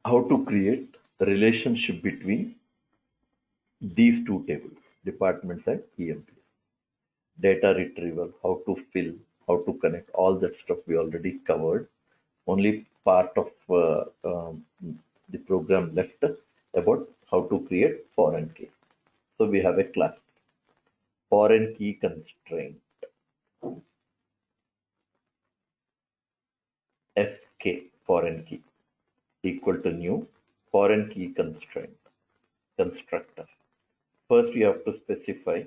how to create the relationship between these two tables, departments and EMPs. Data retrieval, how to fill, how to connect, all that stuff we already covered. Only part of the program left about how to create foreign key. So we have a class, foreign key constraint, FK, foreign key, equal to new foreign key constraint, constructor. First, we have to specify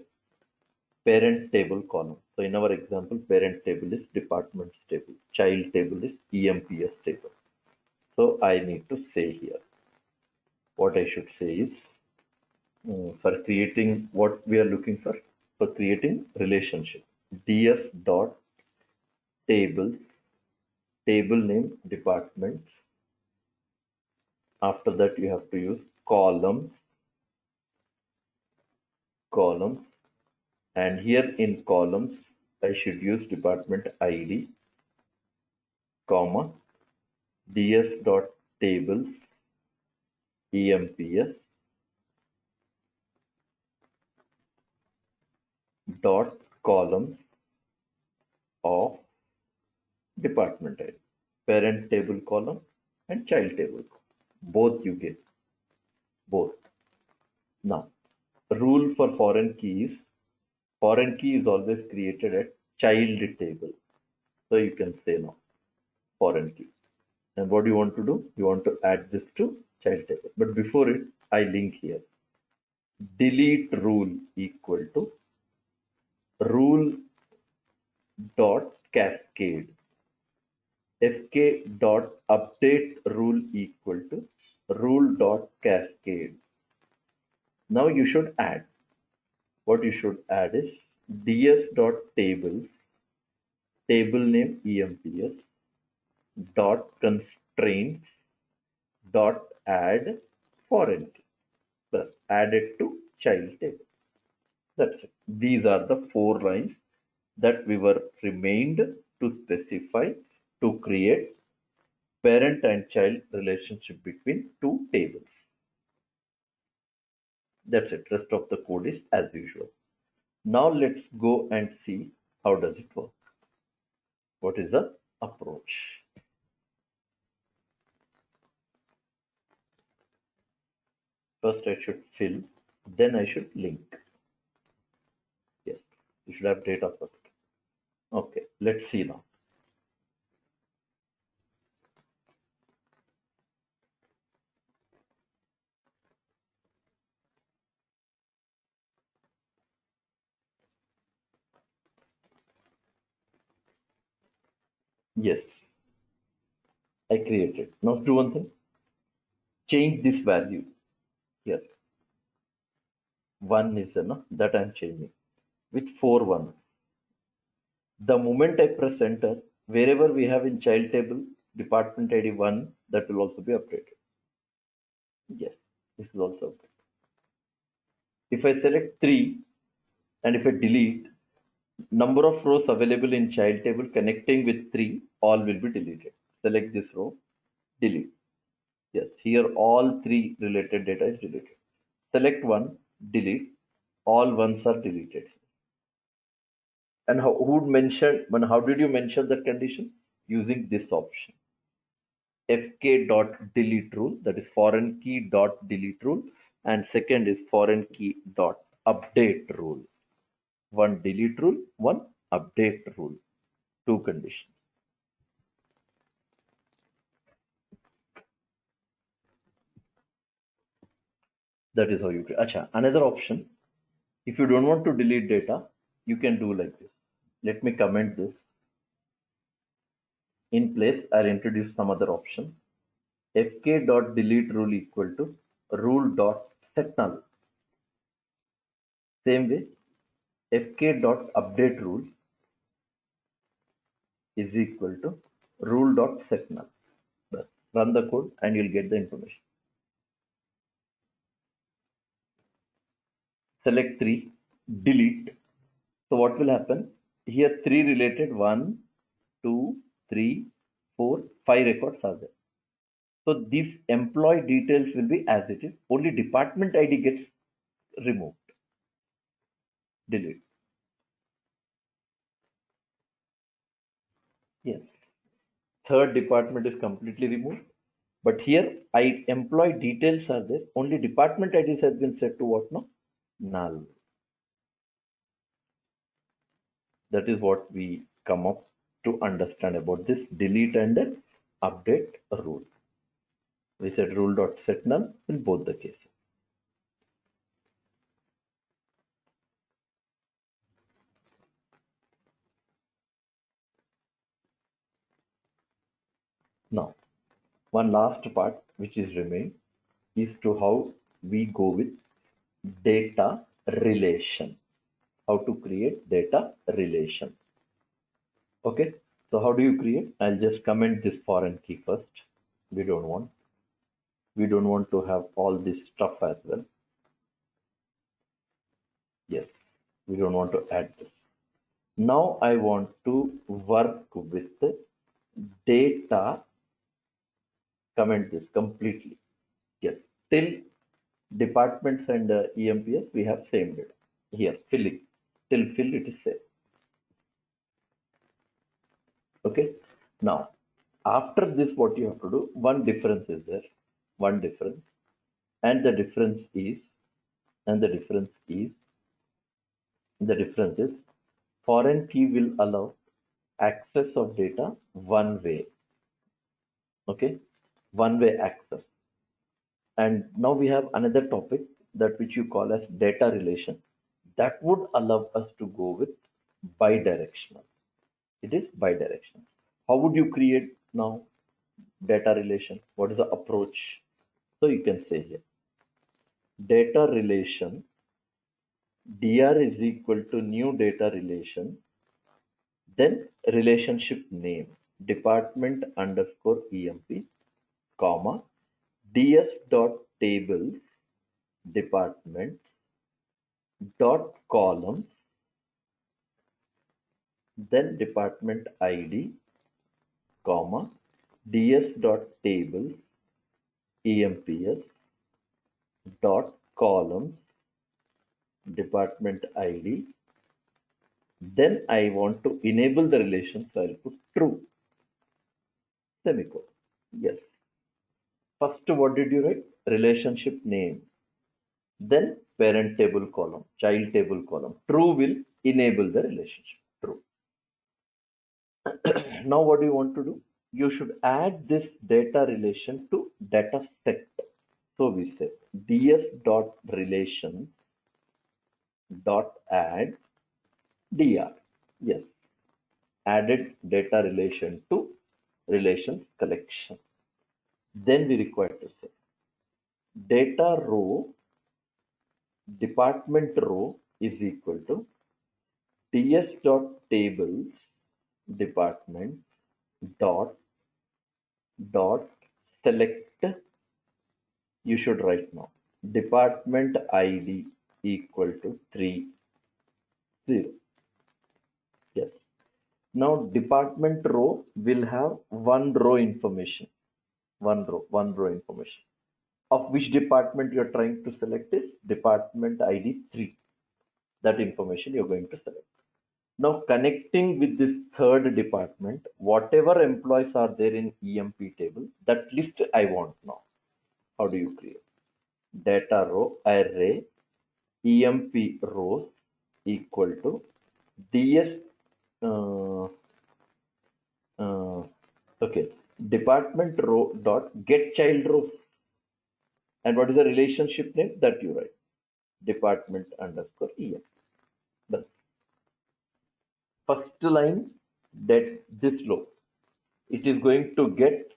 parent table column. So in our example, parent table is departments table, child table is EMPS table. So I need to say here, what I should say is, for creating what we are looking for creating relationship, ds dot table, table name departments. After that, you have to use columns, and here in columns, I should use department ID, comma, ds dot tables, EMPS dot columns of department ID, parent table column and child table column. Both you get, both. Now, rule for foreign key is always created at child table. So you can say now, foreign key. And what do you want to do? You want to add this to child table. But before it, I link here. Delete rule equal to rule dot cascade. FK dot update rule equal to rule dot cascade. Now you should add. What you should add is ds dot tables, table name EMPS dot constraints dot add foreign key. Plus add it to child table. That's it. These are the 4 lines that we were remained to specify to create parent and child relationship between two tables. That's it. Rest of the code is as usual. Now let's go and see how does it work. What is the approach? First I should fill, then I should link. Yes, you should have data first. Okay, let's see now. Yes, I created. Now do one thing. Change this value here. 1 is enough that I'm changing with 4 1s. The moment I press enter, wherever we have in child table department ID 1, that will also be updated. Yes, this is also updated. If I select 3 and if I delete, number of rows available in child table connecting with 3, all will be deleted. Select this row, delete. Yes, here all 3 related data is deleted. Select 1, delete. All ones are deleted. And how did you mention that condition? Using this option. FK dot delete rule, that is foreign key dot delete rule, and second is foreign key dot update rule. One delete rule, one update rule. 2 conditions. That is how you do. Acha, another option. If you don't want to delete data, you can do like this. Let me comment this. In place, I'll introduce some other option. FK dot delete rule equal to rule dot set null. Same way, FK dot update rule is equal to rule dot set null. Run the code and you'll get the information. Select 3, delete. So what will happen? Here 3 related, 1, 2, 3, 4, 5 records are there. So these employee details will be as it is. Only department ID gets removed, delete. Yes. Third department is completely removed. But here employee details are there. Only department IDs has been set to what now? Null. That is what we come up to understand about this delete and update rule. We said rule dot set null in both the cases. Now, one last part which is remain is to how we go with data relation. How to create data relation. Okay, so how do you create? I'll just comment this foreign key first. We don't want to have all this stuff as well. Yes, we don't want to add this. Now I want to work with data. Comment this completely. Yes, till departments and EMPS we have same data. Here filling, till fill it is same. Okay, now after this what you have to do, one difference is there, one difference, and the difference is foreign key will allow access of data one way. Okay, one way access. And now we have another topic that which you call as data relation that would allow us to go with bidirectional. It is bidirectional. How would you create now data relation? What is the approach? So you can say here data relation dr is equal to new data relation, then relationship name department underscore emp comma ds dot tables department dot columns, then department id comma ds dot tables emps dot columns department id. Then I want to enable the relation, so I'll put true semicolon. Yes. First, what did you write? Relationship name. Then parent table column, child table column. True will enable the relationship. True. Now what do you want to do? You should add this data relation to data set. So we say ds dot relation dot add dr. Yes. Added data relation to relations collection. Then we require to say data row department row is equal to ds dot tables department dot select. You should write now department id equal to 30. Yes. Now department row will have one row information. One row information. Of which department you're trying to select is department ID 3. That information you're going to select. Now connecting with this third department, whatever employees are there in EMP table, that list I want now. How do you create? Data row array EMP rows equal to ds okay, department row dot get child rows. And what is the relationship name that you write? Department underscore em. Done. First line that this row, it is going to get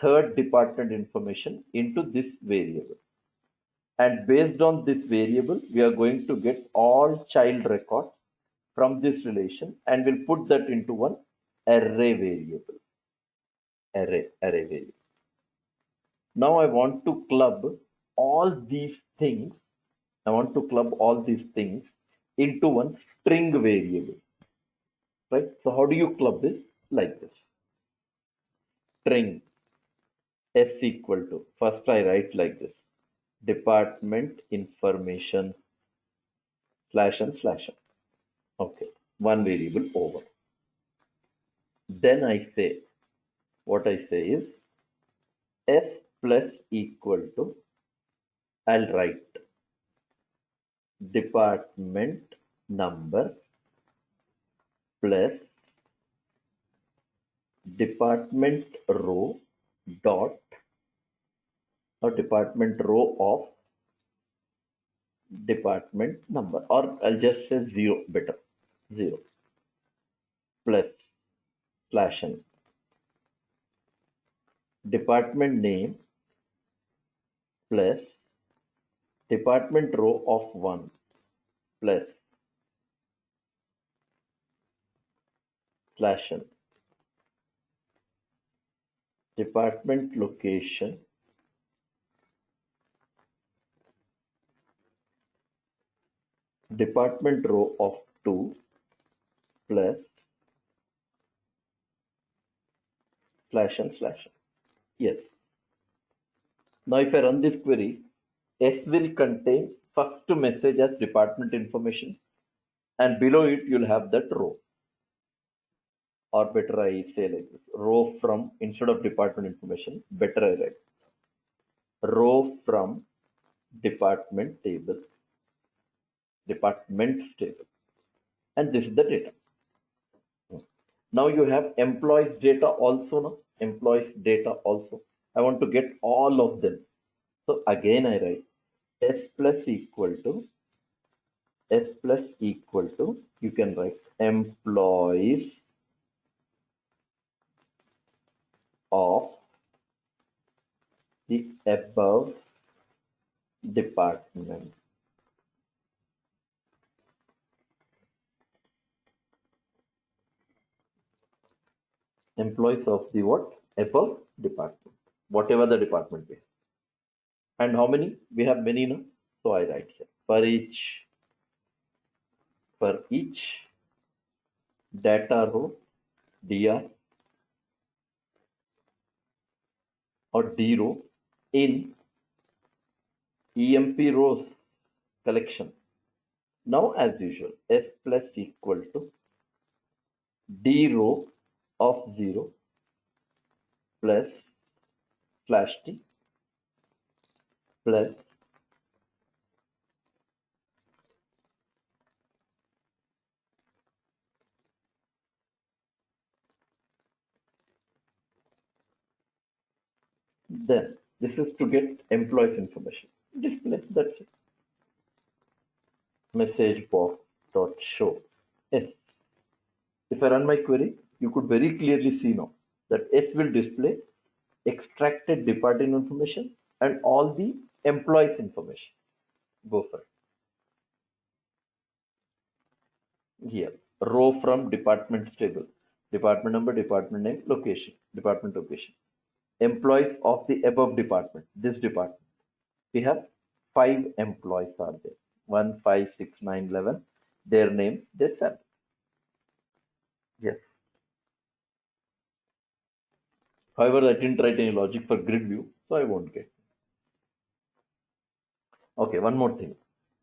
third department information into this variable. And based on this variable, we are going to get all child records from this relation and we'll put that into one array variable. Array variable. Now I want to club all these things. I want to club all these things into one string variable. Right? So how do you club this? Like this. String S equal to, first I write like this, department information slash and slash. Okay, one variable over. Then I say, what I say is S plus equal to, I'll write department number plus department row dot, or department row of department number, or I'll just say 0, better, 0 plus slash n department name plus department row of 1 plus slash n department location department row of 2 plus slash and slash n. Yes. Now if I run this query, S will contain first message as department information, and below it you'll have that row. Or better I say like this, row from, instead of department information, better I write row from department table, departments table, and this is the data. Now you have employees data also, now employees data also. I want to get all of them. So again I write S plus equal to, S plus equal to, you can write employees of the above department. Employees of the what? Above department, whatever the department is. And how many? We have many now. So I write here for each data row, dr or d row in EMP rows collection. Now as usual, S plus equal to d row of 0 plus slash t plus then this is to get employees information. Display, that's it. Message box dot show S. If I run my query, you could very clearly see now that S will display extracted department information and all the employees information. Go for it. Here, row from department table, department number, department name, location, department location, employees of the above department, this department. We have 5 employees are there, 1, 5, 6, 9, 11, their name, their salary. Yes. However, I didn't write any logic for grid view, so I won't get. Okay, one more thing.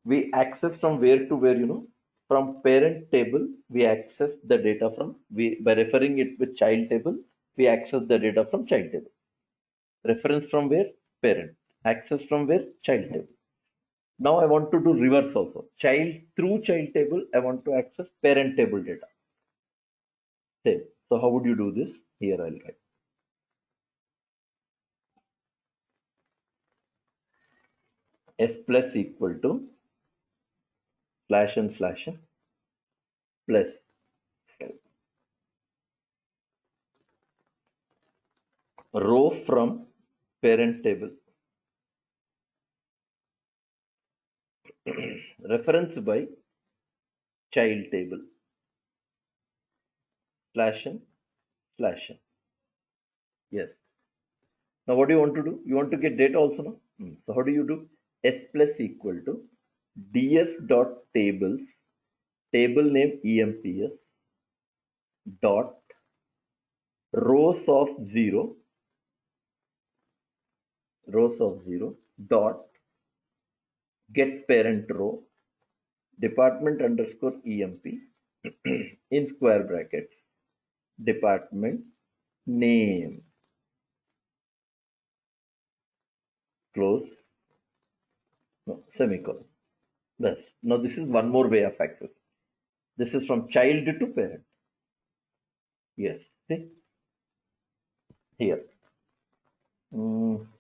We access from where to where, from parent table, we access the data from, by referring it with child table, we access the data from child table. Reference from where? Parent. Access from where? Child table. Now I want to do reverse also. Through child table, I want to access parent table data. Same. So how would you do this? Here I'll write. S plus equal to slash and slash plus row from parent table reference by child table slash and slash. Yes. Now what do you want to do? You want to get data also now. So how do you do? S plus equal to ds dot tables, table name emps dot rows of 0 rows of 0 dot get parent row department underscore emp in square brackets department name close no semicolon. Yes. Now this is one more way of access. This is from child to parent. Yes. See here.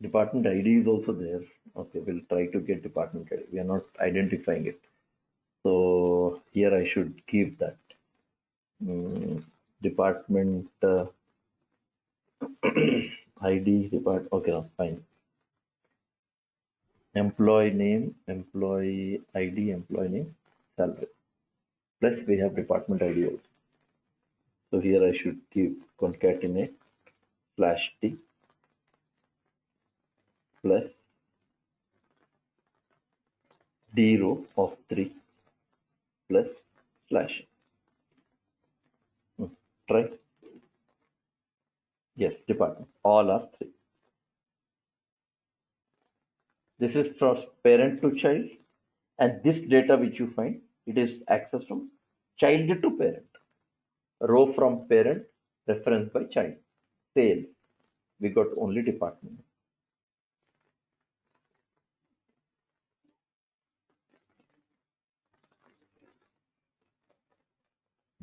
Department ID is also there. Okay, we'll try to get department ID. We are not identifying it. So here I should keep that. Department ID, okay, no, fine. Employee name, employee ID, employee name, salary. Plus we have department ID also. So here I should keep concatenate /t plus d row of 3 plus slash. Try. Yes, department. All are 3. This is from parent to child, and this data which you find, it is accessed from child to parent. Row from parent, reference by child. Sales, we got only department.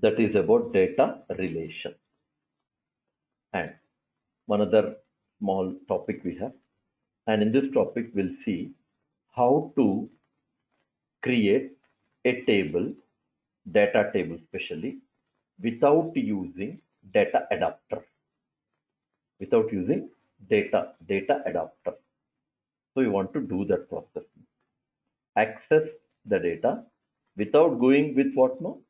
That is about data relation. And one other small topic we have. And in this topic, we'll see how to create a table, data table especially, without using data adapter. Without using data adapter. So you want to do that process. Access the data without going with what no?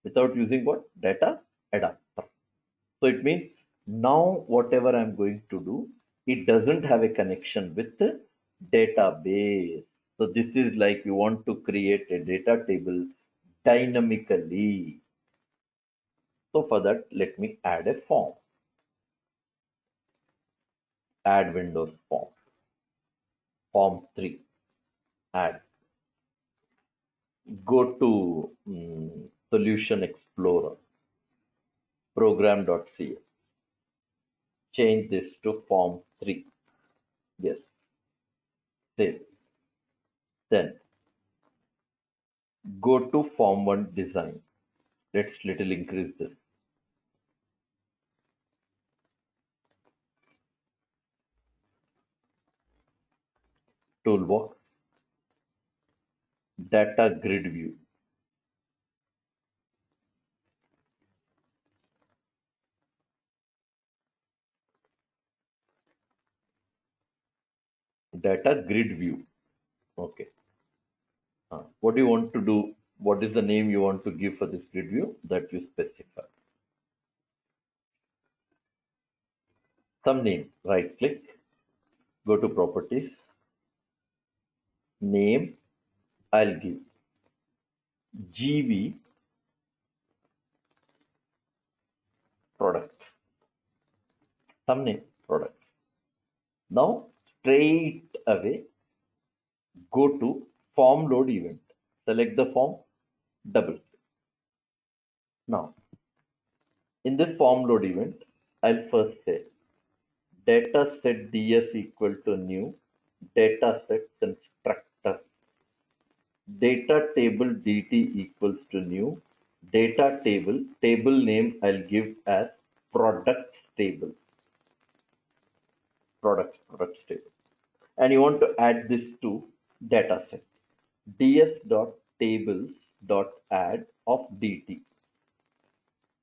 Without using what? Data adapter. So it means now whatever I'm going to do, it doesn't have a connection with the database. So this is like you want to create a data table dynamically. So for that, let me add a form. Add Windows form. Form 3. Add. Go to Solution Explorer. Program.cs. Change this to form 3. Yes. Save. Then go to form 1 design. Let's little increase this. Toolbox. Data grid view. Data grid view. Okay. What do you want to do? What is the name you want to give for this grid view? That you specify. Some name. Right click. Go to properties. Name. I'll give GV product. Some name product. Now straight away go to form load event. Select the form. Double click. Now in this form load event, I'll first say data set ds equal to new data set constructor. Data table dt equals to new data table. Table name I'll give as products table. Products table. And you want to add this to data set. ds.tables.add of dt.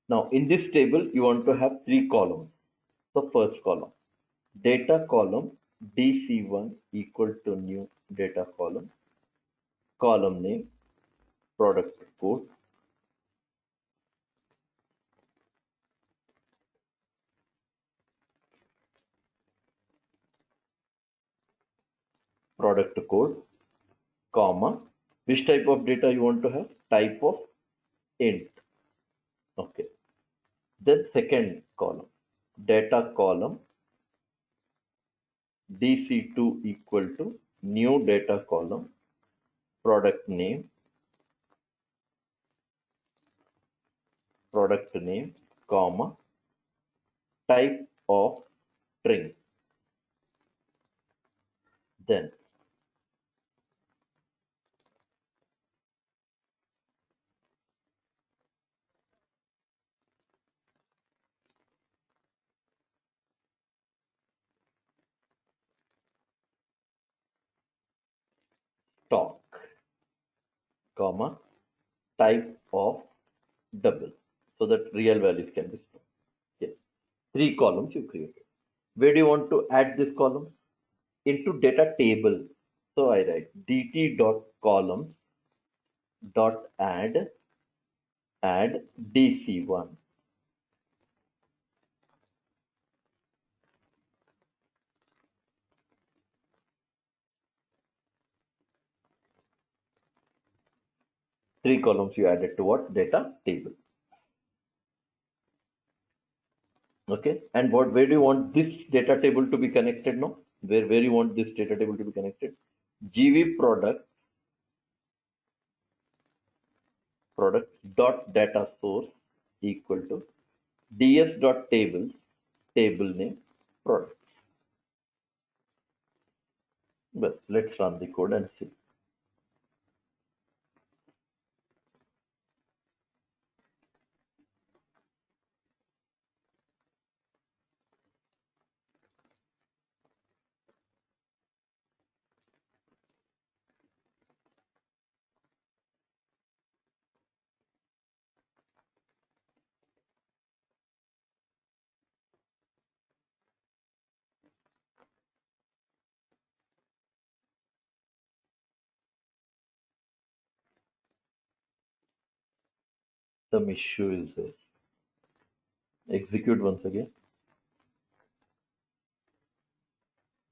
Now in this table, you want to have 3 columns. The first column, data column dc1 equal to new data column. Column name, product code. Product code, comma, which type of data you want to have? Type of int. Okay. Then second column, data column DC2 equal to new data column, product name, comma, type of string. Then stock, comma, type of double, so that real values can be stored. Yes. 3 columns you created. Where do you want to add this column? Into data table. So I write dt dot columns dot add dc1. 3 columns you added to what? Data table. Okay. And where do you want this data table to be connected now? Where you want this data table to be connected? GV product dot data source equal to ds dot table name product. Well, let's run the code and see. Some issue is this. Execute once again.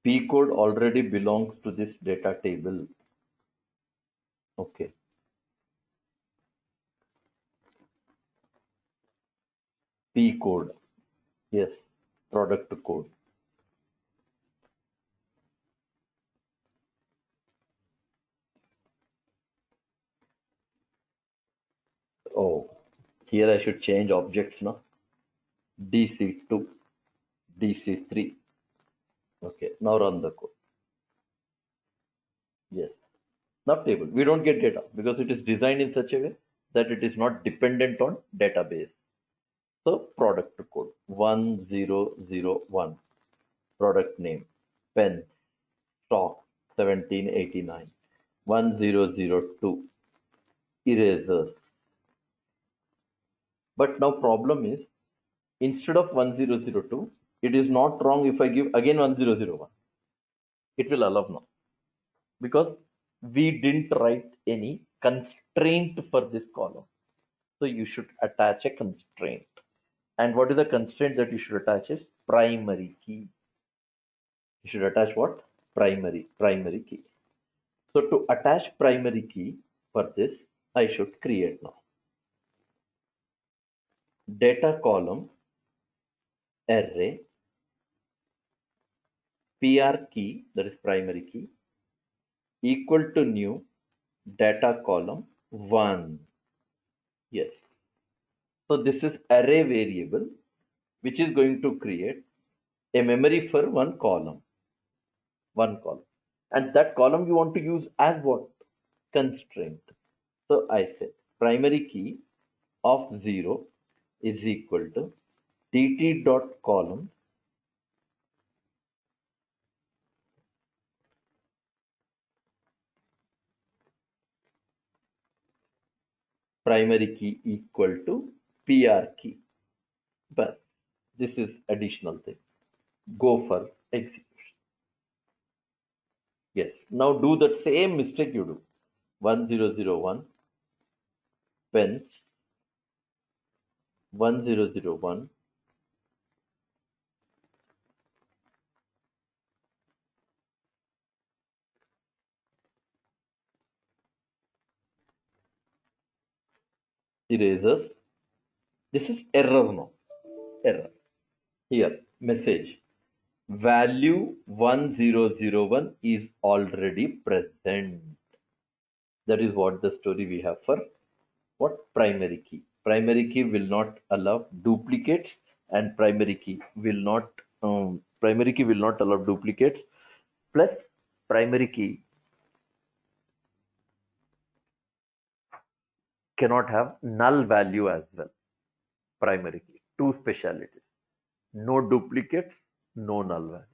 P code already belongs to this data table. Okay. P code. Yes. Product code. Oh, here I should change objects now. DC2, DC3. Okay. Now run the code. Yes. Now table. We don't get data because it is designed in such a way that it is not dependent on database. So product code 1001, product name, pen, stock 1789, 1002, erasers. But now problem is, instead of 1002, it is not wrong if I give again 1001. It will allow now because we didn't write any constraint for this column. So you should attach a constraint. And what is the constraint that you should attach is primary key. You should attach what? Primary key. So to attach primary key for this, I should create now data column array pr key, that is primary key, equal to new data column 1. Yes. So this is array variable which is going to create a memory for one column. And that column you want to use as what? Constraint. So I say primary key of 0 is equal to dt dot column primary key equal to pr key. But this is additional thing. Go for execution. Yes. Now do the same mistake you do. 1001 pens 1001 erasers. This is error now. Error. Here, message. value 1001 is already present. That is what the story we have for what primary key. Primary key will not allow duplicates, and primary key will not allow duplicates. Plus, primary key cannot have null value as well. Primary key, two specialities: no duplicates, no null value.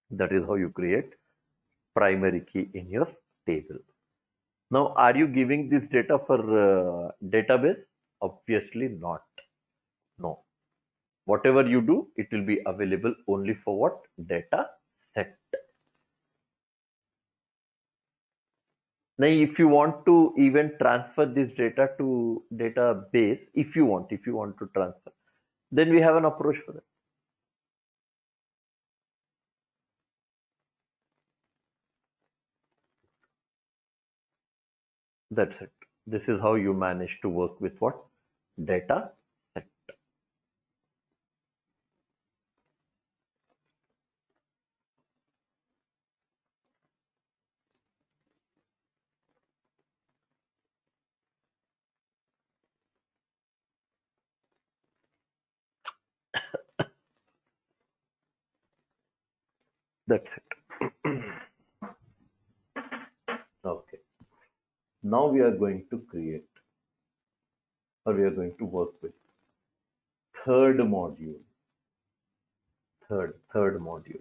That is how you create primary key in your table. Now, are you giving this data for database? Obviously not. No. Whatever you do, it will be available only for what? Data set. Now, if you want to even transfer this data to database, if you want to transfer, then we have an approach for that. That's it. This is how you manage to work with what? Data set. That's it. Okay. Now we are going to create, or we are going to work with third module. Third module.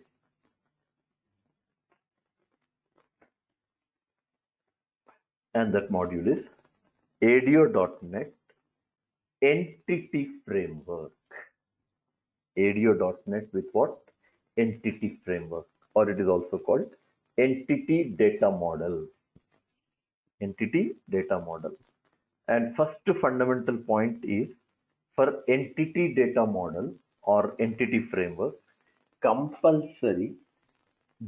And that module is ADO.NET Entity Framework. ADO.NET with what? Entity Framework, or it is also called Entity Data Model. Entity Data Model. And first fundamental point is, for Entity Data Model or Entity Framework, compulsory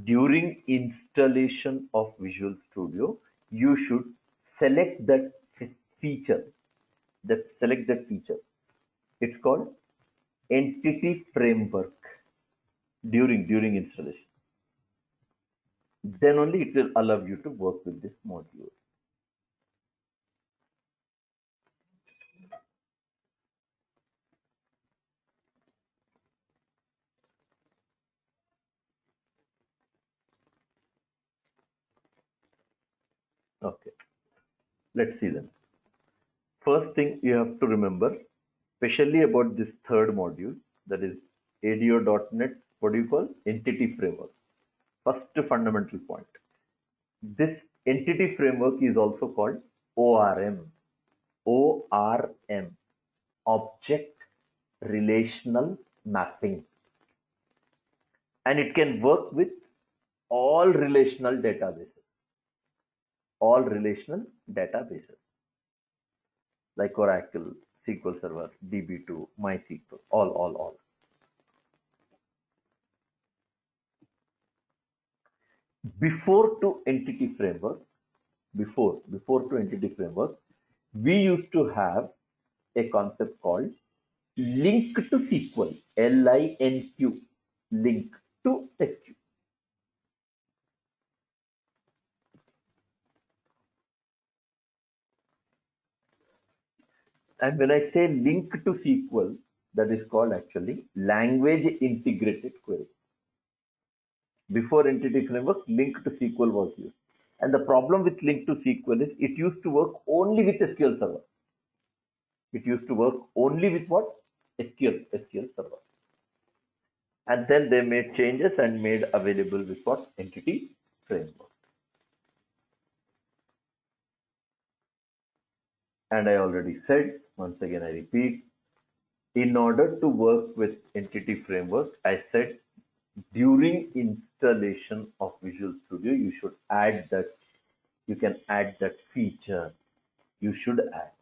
during installation of Visual Studio, you should select that feature. Select that feature. It's called Entity Framework during installation. Then only it will allow you to work with this module. Okay, let's see then. First thing you have to remember, especially about this third module, that is ADO.NET, what do you call? Entity Framework. First fundamental point. This entity framework is also called ORM. ORM. Object Relational Mapping. And it can work with all relational databases. All relational databases. Like Oracle, SQL Server, DB2, MySQL, all. Before to entity framework, we used to have a concept called link to SQL, LINQ, link to SQL. And when I say link to SQL, that is called actually language integrated query. Before entity framework, link to SQL was used. And the problem with link to SQL is it used to work only with SQL Server. It used to work only with what? SQL Server. And then they made changes and made available with what? Entity framework. And I already said, once again I repeat, In order to work with entity framework, I said during installation of Visual Studio you should add that, you can add that feature, you should add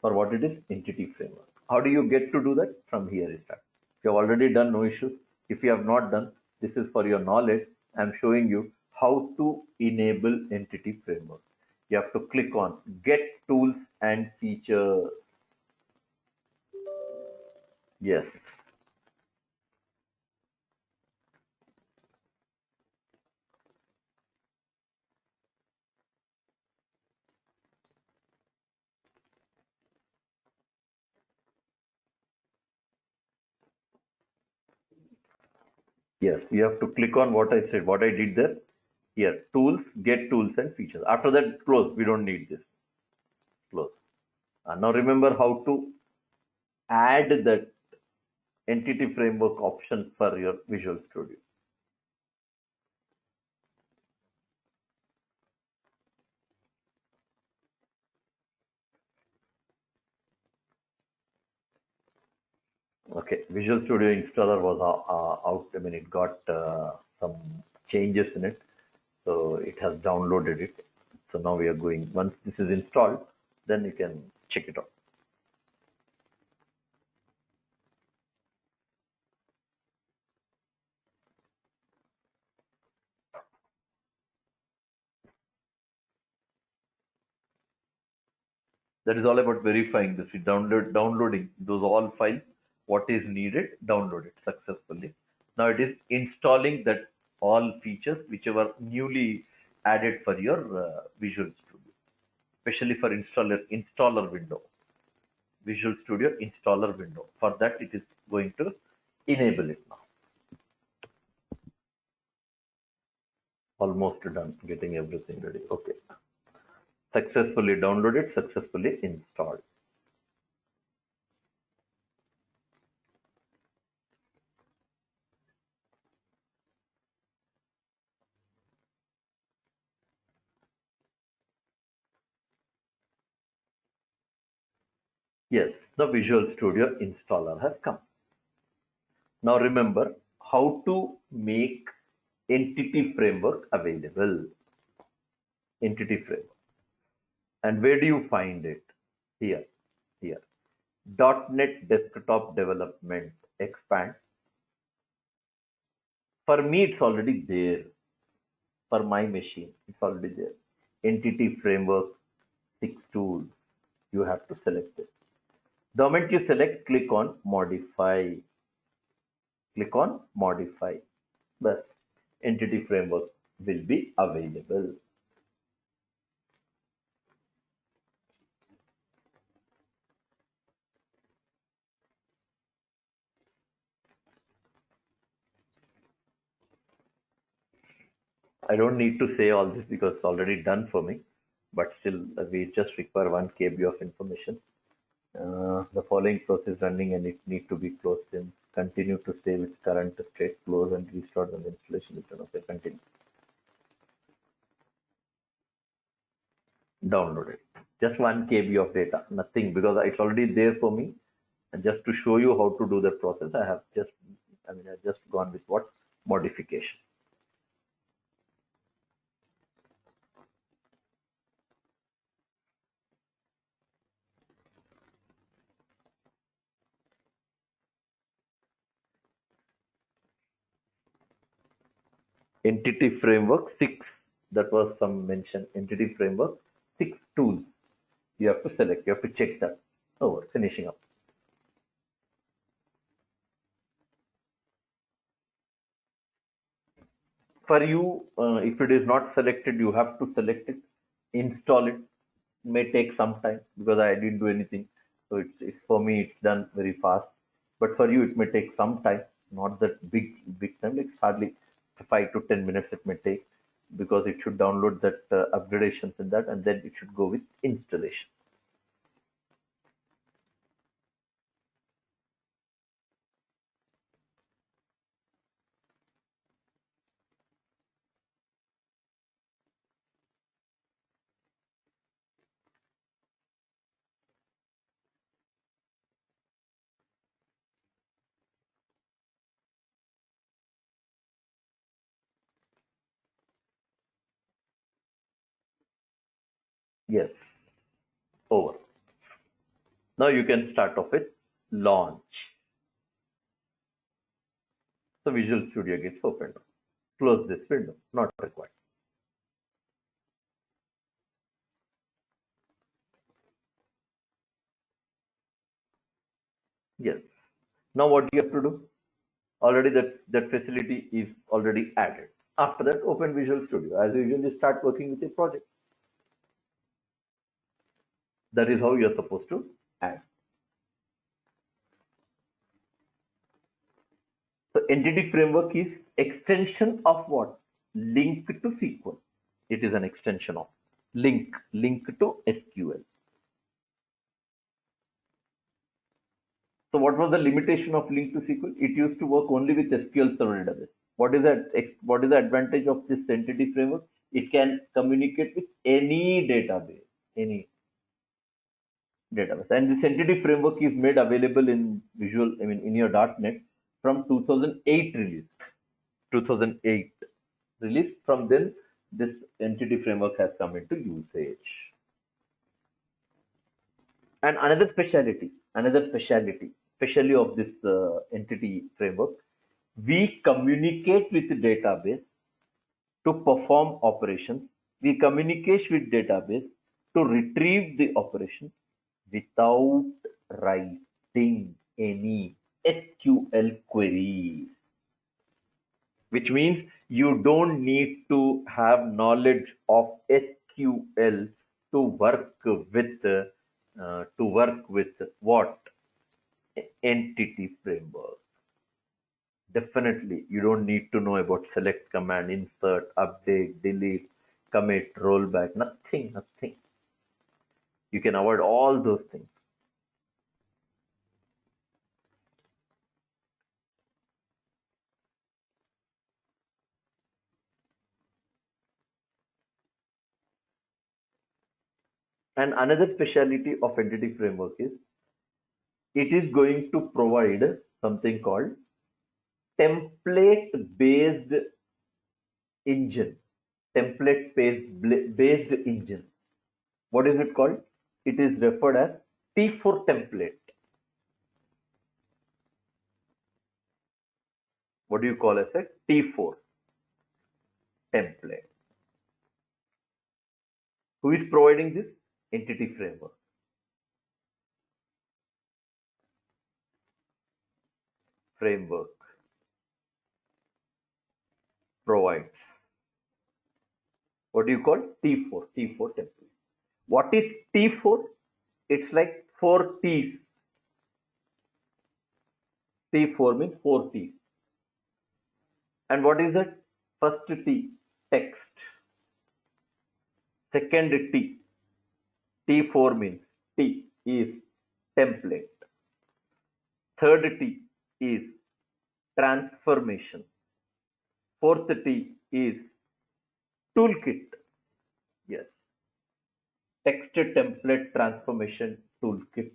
for what it is, entity framework. How do you get to do that? From here is start. If you have already done, no issues. If you have not done, this is for your knowledge. I'm showing you how to enable entity framework. You have to click on get tools and features. Yes. Yes, you have to click on what I said, what I did there. Here, tools, get tools and features. After that, close. We don't need this. Close. Now remember how to add that entity framework option for your Visual Studio. Okay, Visual Studio installer was out. I mean, it got some changes in it, so it has downloaded it. So now we are going. Once this is installed, then you can check it out. That is all about verifying this. We downloading those all files. What is needed, download it successfully. Now it is installing that all features whichever newly added for your Visual Studio, especially for installer window. Visual Studio installer window. For that, it is going to enable it now. Almost done, getting everything ready. Okay. Successfully downloaded, successfully installed. Yes, the Visual Studio installer has come. Now remember how to make entity framework available. Entity framework. And where do you find it? Here, here. .NET Desktop Development expand. For me, it's already there. For my machine, it's already there. Entity framework, 6 tools. You have to select it. The moment you select, click on modify. Click on modify. But entity framework will be available. I don't need to say all this because it's already done for me, but still we just require 1 KB of information. The following process running and it need to be closed in. Continue to save its current state, close and restart the installation. Return. Okay, continue. Download it. Just 1 KB of data, nothing because it's already there for me. And just to show you how to do the process, I have just, I mean, I just gone with what modification. Entity framework 6, that was some mention. Entity framework 6 tools. You have to select, you have to check that. Over, finishing up. For you, if it is not selected, you have to select it, install it. May take some time because I didn't do anything. So it's for me, it's done very fast. But for you, it may take some time, not that big time. It's hardly 5 to 10 minutes it may take because it should download that upgradations in that, and then it should go with installation. Yes, over. Now you can start off with launch. So Visual Studio gets opened. Close this window, not required. Yes. Now what you have to do? Already that facility is already added. After that, open Visual Studio. As usual, you start working with a project. That is how you're supposed to add. So entity framework is extension of what? Link to SQL. It is an extension of link to SQL. So what was the limitation of link to SQL? It used to work only with SQL Server database. What is that? What is the advantage of this entity framework? It can communicate with any database, any database. And this entity framework is made available in in your .NET from 2008 release. 2008 release. From then, this entity framework has come into usage. And especially of this entity framework, we communicate with the database to perform operations. We communicate with database to retrieve the operation without writing any SQL queries, which means you don't need to have knowledge of SQL to work with what? Entity framework. Definitely, you don't need to know about select command, insert, update, delete, commit, rollback. Nothing. You can avoid all those things. And another specialty of entity framework is it is going to provide something called template based engine. Template based engine. What is it called? It is referred as T4 template. What do you call as a T4 template? Who is providing this? Entity framework. Framework provides. What do you call? T4 template. What is T4? It's like 4 T's. T4 means 4 T's. And what is that? First T, text. Second T, T4 means T is template. Third T is transformation. Fourth T is toolkit. Yes. Text template transformation toolkit.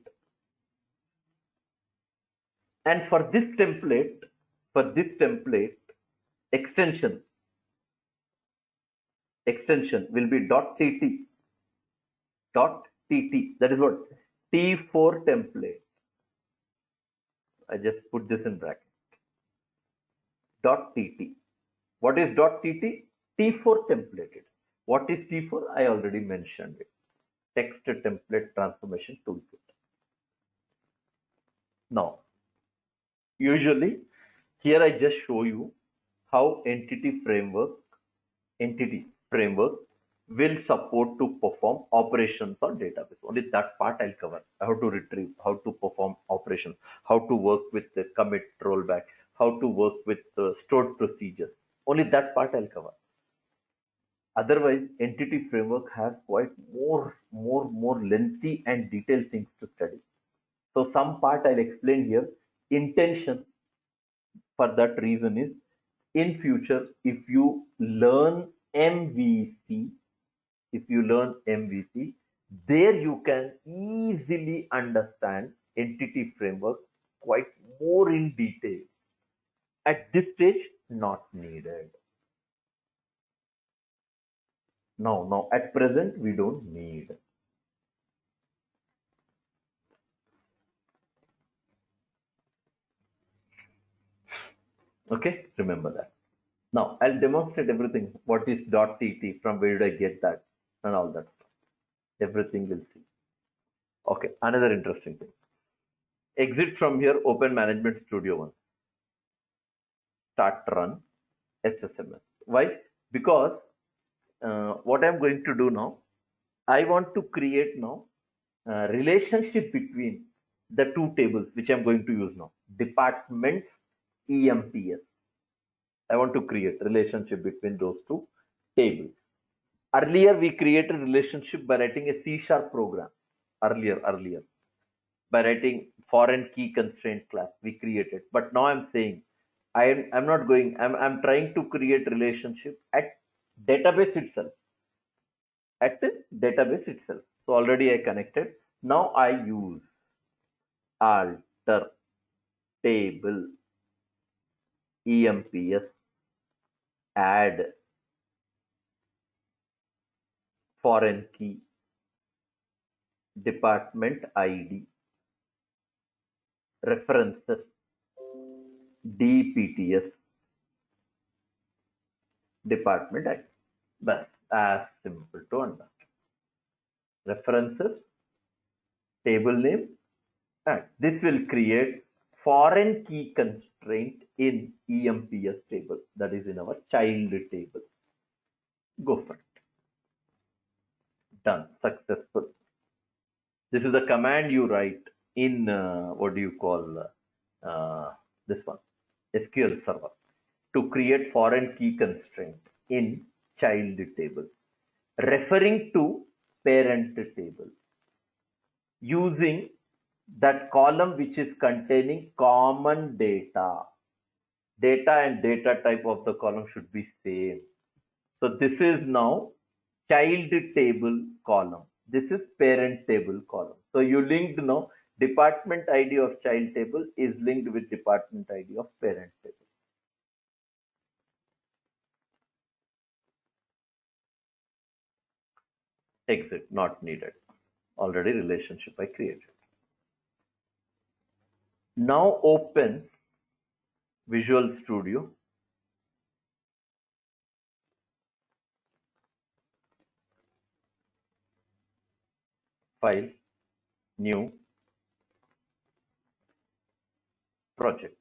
And for this template, extension will be .tt. That is what? T4 template. I just put this in bracket. .tt. What is .tt? T4 templated. What is T4? I already mentioned it. Text template transformation toolkit. Now, usually here I just show you how entity framework will support to perform operations on database. Only that part I'll cover. How to retrieve, how to perform operations, how to work with the commit, rollback, how to work with stored procedures. Only that part I'll cover. Otherwise, entity framework has quite more lengthy and detailed things to study. So some part I'll explain here. Intention for that reason is in future, if you learn MVC, there you can easily understand entity framework quite more in detail. At this stage, not needed. Now at present, we don't need. Okay, remember that. Now I'll demonstrate everything. What is .tt? From where did I get that? And all that. Everything we'll see. Okay, another interesting thing. Exit from here, open Management Studio 1. Start run SSMS. Why? Because what I'm going to do now, I want to create now a relationship between the two tables which I'm going to use now. Departments EMPS. I want to create relationship between those two tables. Earlier, we created relationship by writing a C# program. Earlier, by writing foreign key constraint class, we created. But now I'm saying, I'm not going. I'm trying to create relationship at database itself. At the database itself. So already I connected. Now I use alter table EMPS add foreign key department ID references DPTS department ID. That's as simple to understand. References, table name, and this will create foreign key constraint in EMPS table, that is in our child table. Go for it. Done. Successful. This is the command you write in what do you call this one? SQL Server to create foreign key constraint in child table, referring to parent table, using that column which is containing common data. Data and data type of the column should be same. So this is now child table column. This is parent table column. So you linked now department ID of child table is linked with department ID of parent table. Exit, not needed. Already relationship I created. Now open Visual Studio. File, new, project.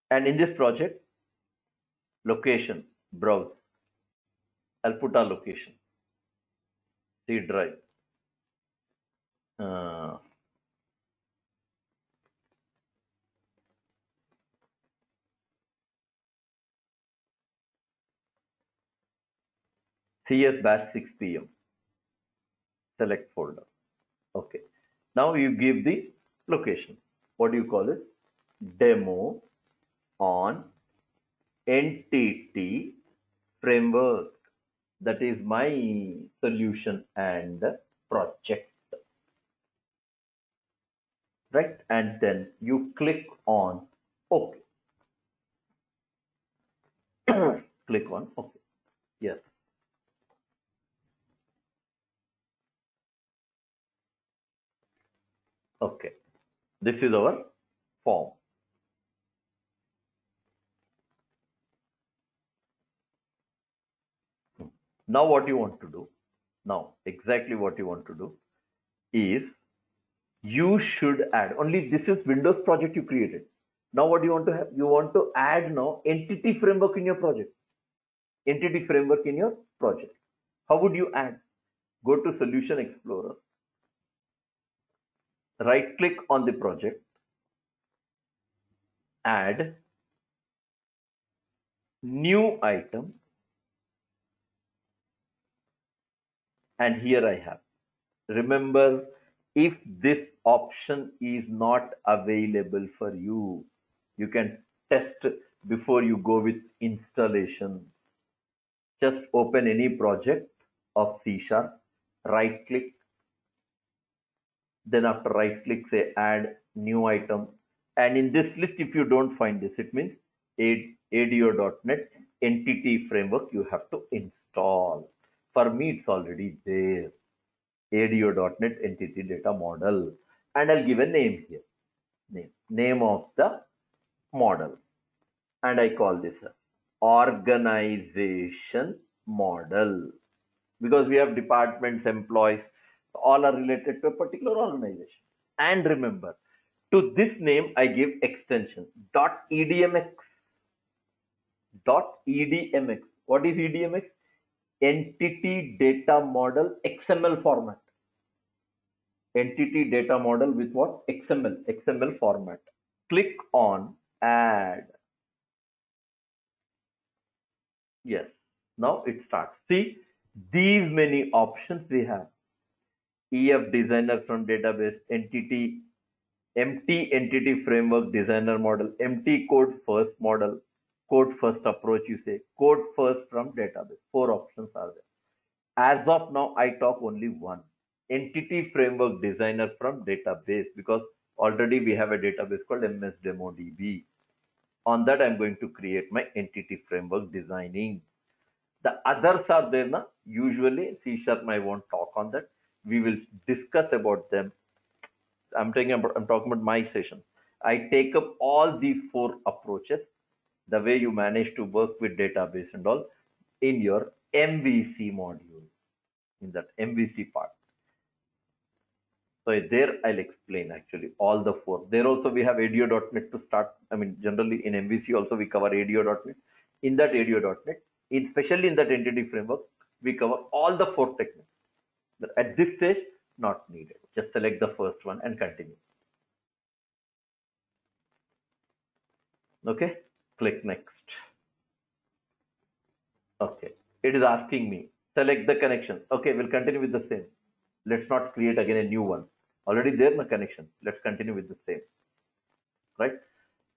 And in this project, location, browse. I'll put our location. C drive. CS batch 6 p.m. Select folder. Okay. Now you give the location. What do you call it? Demo on entity framework. That is my solution and project. Right? And then you click on OK. Click on OK. Yes. Okay. This is our form. Now what you want to do, now exactly what you want to do is you should add, only this is Windows project you created. Now what you want to have, you want to add now entity framework in your project. Entity framework in your project. How would you add? Go to Solution Explorer, right click on the project, add new item, and here I have. Remember, if this option is not available for you, you can test before you go with installation. Just open any project of C#, right click, then after right click say add new item, and in this list if you don't find this, it means ADO.NET entity framework you have to install. For me it's already there, ADO.NET entity data model, and I'll give a name here. name of the model, and I call this a organization model because we have departments, employees, all are related to a particular organization. And remember, to this name I give extension .edmx. .edmx. What is edmx? Entity data model XML format. Entity data model with what? XML format. Click on add. Yes, now it starts. See, these many options we have. EF designer from database, empty entity framework designer model, empty code first model, code first approach, you say, code first from database. Four options are there. As of now, I talk only one. Entity framework designer from database, because already we have a database called MSDemoDB. On that, I'm going to create my entity framework designing. The others are there now. Usually, C# I won't talk on that. We will discuss about them. I'm talking about my session. I take up all these four approaches, the way you manage to work with database and all, in your MVC module, in that MVC part. So there I'll explain actually all the four. There also we have ADO.NET to start. I mean, generally in MVC also we cover ADO.NET. In that ADO.NET, especially in that entity framework, we cover all the four techniques. But at this stage, not needed. Just select the first one and continue. Okay, click next. Okay, it is asking me, select the connection. Okay, we'll continue with the same. Let's not create again a new one. Already there in the connection. Let's continue with the same. Right?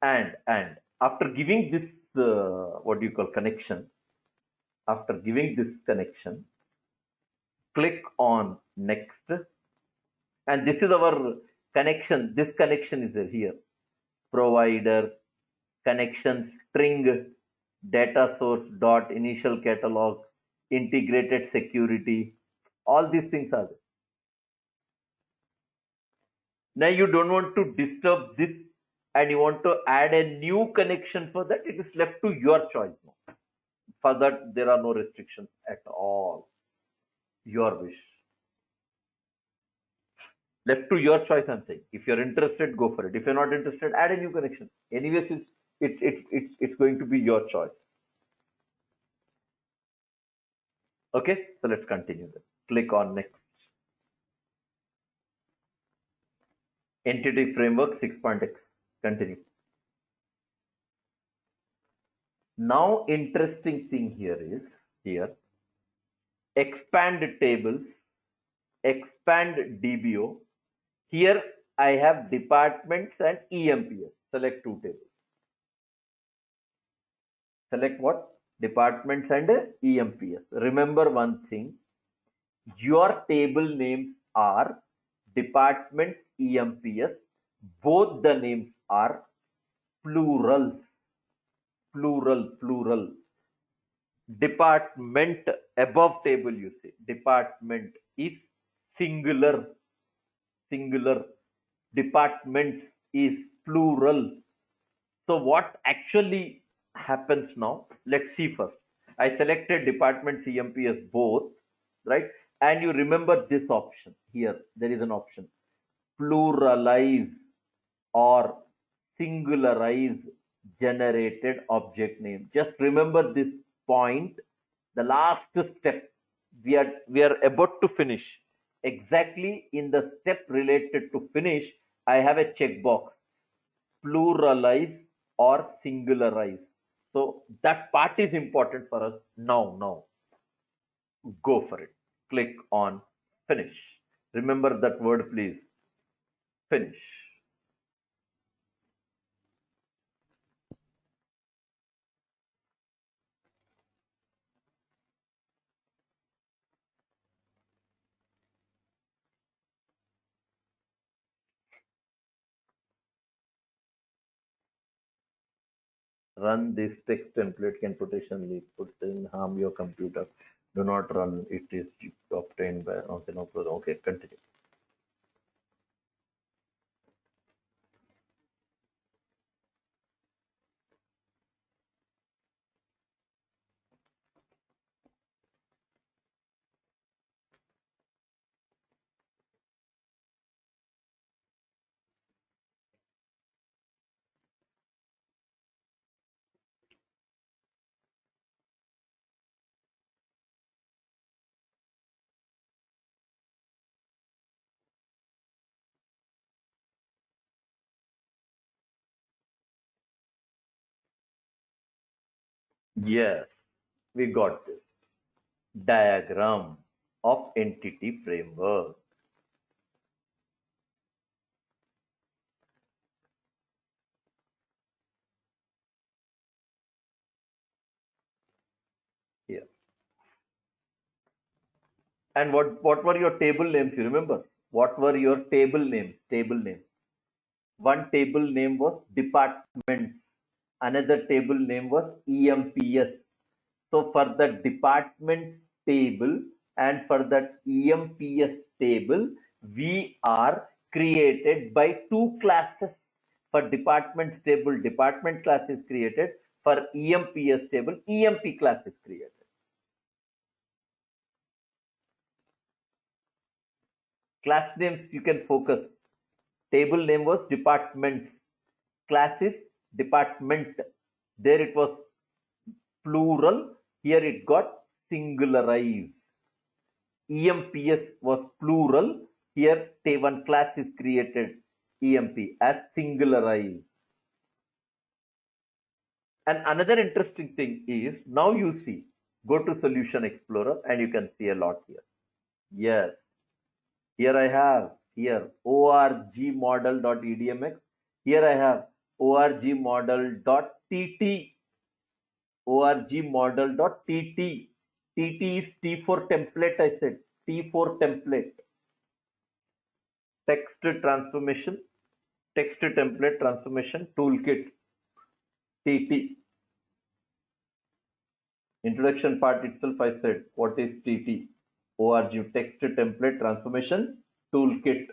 And after giving this, what do you call connection? After giving this connection, click on next. And this is our connection. This connection is here. Provider, connection string, data source dot initial catalog, integrated security, all these things are there. Now you don't want to disturb this and you want to add a new connection for that, it is left to your choice now. For that, there are no restrictions at all. Your wish. Left to your choice, I'm saying. If you're interested, go for it. If you're not interested, add a new connection. Anyways, it's going to be your choice. Okay, so let's continue then. Click on next. Entity framework 6.x. Continue. Now, interesting thing here is expand tables, expand DBO. Here I have departments and EMPS. Select two tables. Select what? Departments and EMPS. Remember one thing. Your table names are departments, EMPS. Both the names are plurals. Plural. Department, above table you see. Department is singular. Departments is plural. So what actually happens now? Let's see first. I selected departments, EMPS both, right? And you remember this option here. There is an option. Pluralize or singularize generated object name. Just remember this point. The last step. We are about to finish. Exactly in the step related to finish, I have a checkbox. Pluralize or singularize. So that part is important for us now. Go for it. Click on finish. Remember that word, please. Finish. Run this text template can potentially put in harm your computer. Do not run. It is obtained by okay, no problem. Okay, continue. Yes, we got this. Diagram of entity framework. Here. And what were your table names? You remember? What were your table names? Table names. One table name was department. Another table name was EMPS. So for the department table and for that EMPS table, we are created by two classes. For department table, department class is created. For EMPS table, EMP class is created. Class names you can focus. Table name was departments. Class is department. There it was plural. Here it got singularized. EMPS was plural. Here one class is created EMP as singularized. And another interesting thing is now you see, go to Solution Explorer and you can see a lot here. Yes, here I have here orgmodel.edmx. Here I have orgmodel.tt. orgmodel.tt. TT is T for template, I said. T for template. Text transformation, text template transformation toolkit. TT. Introduction part itself I said, what is TT? ORG, text template transformation toolkit.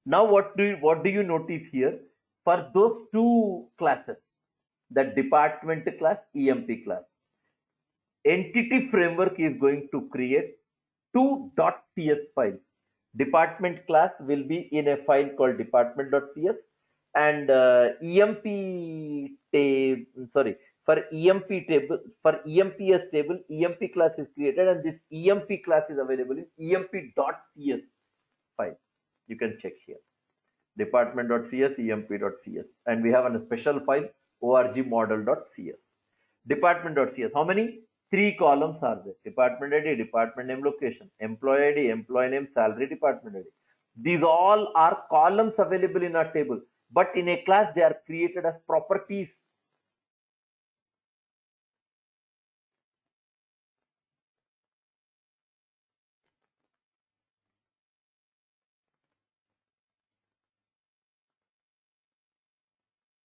Now what do you notice here? For those two classes, the department class, EMP class, entity framework is going to create two .cs files. Department class will be in a file called department.cs, and for EMP table, for EMPS table, EMP class is created, and this EMP class is available in emp.cs file. You can check here. Department.cs, emp.cs, and we have a special file orgmodel.cs. Department.cs. How many? Three columns are there. Department ID, department name, location, employee ID, employee name, salary, department ID. These all are columns available in our table, but in a class they are created as properties.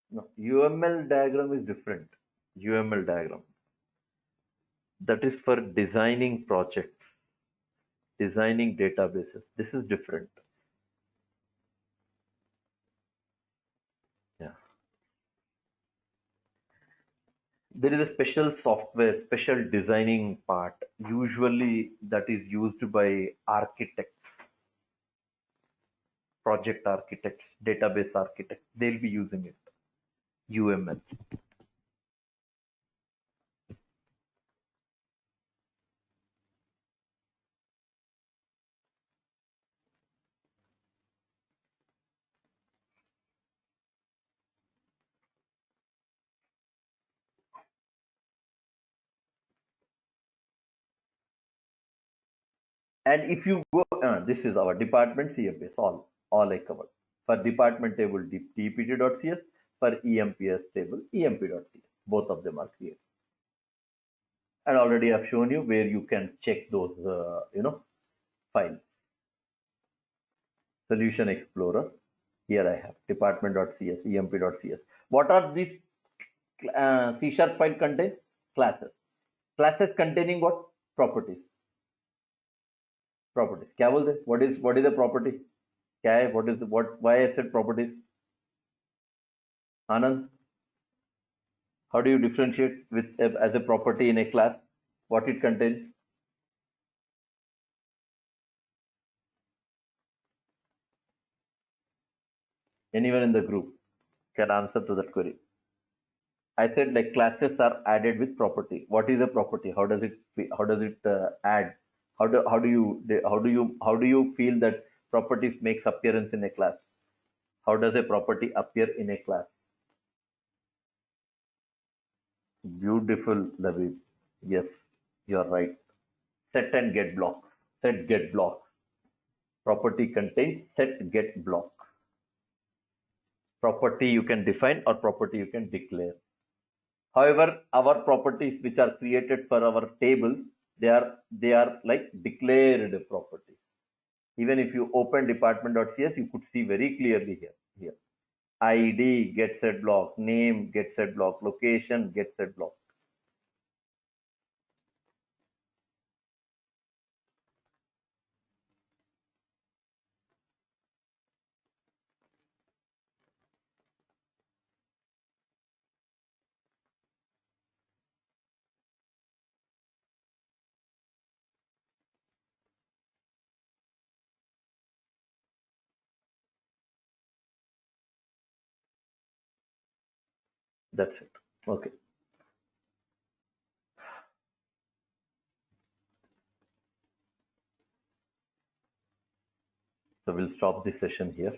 No, UML diagram is different. UML diagram. That is for designing projects, designing databases. This is different. Yeah. There is a special software, special designing part, usually that is used by architects, project architects, database architects. They'll be using it. UML. And if you go, this is our department CFS, all I covered. For department table, dpt.cs, for EMPS table, emp.cs. Both of them are created. And already I've shown you where you can check those, files. Solution Explorer. Here I have department.cs, emp.cs. What are these C# file contains? Classes. Classes containing what? Properties. Properties. क्या बोलते? What is a property? क्या है? Why I said properties? Anand, how do you differentiate with as a property in a class? What it contains? Anyone in the group can answer to that query. I said like classes are added with property. What is a property? How does it add? How do you feel that properties makes appearance in a class? How does a property appear in a class? Beautiful, Labib. Yes, you're right. Set and get blocks. Set get blocks. Property contains set get blocks. Property you can define or property you can declare. However, our properties which are created for our table, they are like declared properties. Even if you open department.cs, you could see very clearly here. Here, ID gets set block, name gets set block, location gets set block. That's it. Okay. So we'll stop this session here.